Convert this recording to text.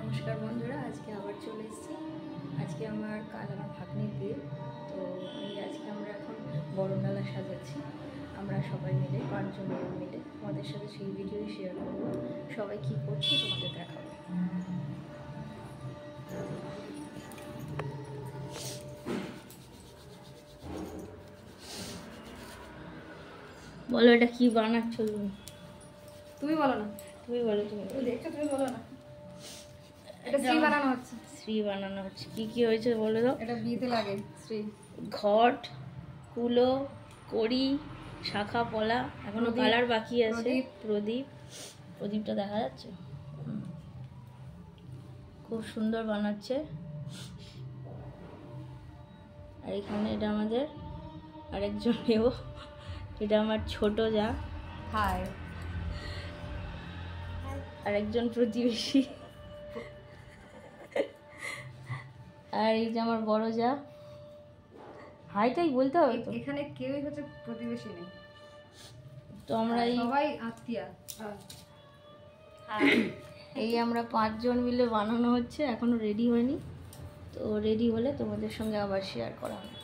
নমস্কার বন্ধুরা, আজকে আবার চলে এসেছি। আজকে কাল আমার ভাগ্নির বিয়ে, তো আজকে আমরা এখন বরণডালা সাজাচ্ছি। আমরা সবাই মিলে 5 জন মিলে তোমাদের সাথে সেই ভিডিওই শেয়ার করবো। সবাই কী করছে তোমাদের দেখাবো। বলো, এটা কি বানাচ্ছ তুমি? তুমি বলো না। তুমি বলো। তুমি দেখছো, তুমি বলো না। এটা শ্রী বানানো হচ্ছে। শ্রী বানানো হচ্ছে। কি কি হয়েছে বলে দাও। এটা বিয়েতে লাগে শ্রী। ঘট, কুলো, কড়ি, শাখা পলা, এখনো কালার বাকি আছে। প্রদীপটা দেখা যাচ্ছে। খুব সুন্দর বানাচ্ছে। আর এখানে এটা আমাদের আরেকজন, এটা আমার ছোট যা। হাই। আরেকজন প্রতিবেশী। আর এই যে আমার বড় যা। হাইটাই বলতে হবে তো। এখানে কেউই হচ্ছে প্রতিবেশী নেই, তো আমরা সবাই আত্মীয়া। এই আমরা 5 জন মিলে বানানো হচ্ছে, এখনো রেডি হয়নি। তো রেডি হলে তোমাদের সঙ্গে আবার শেয়ার করা হবে।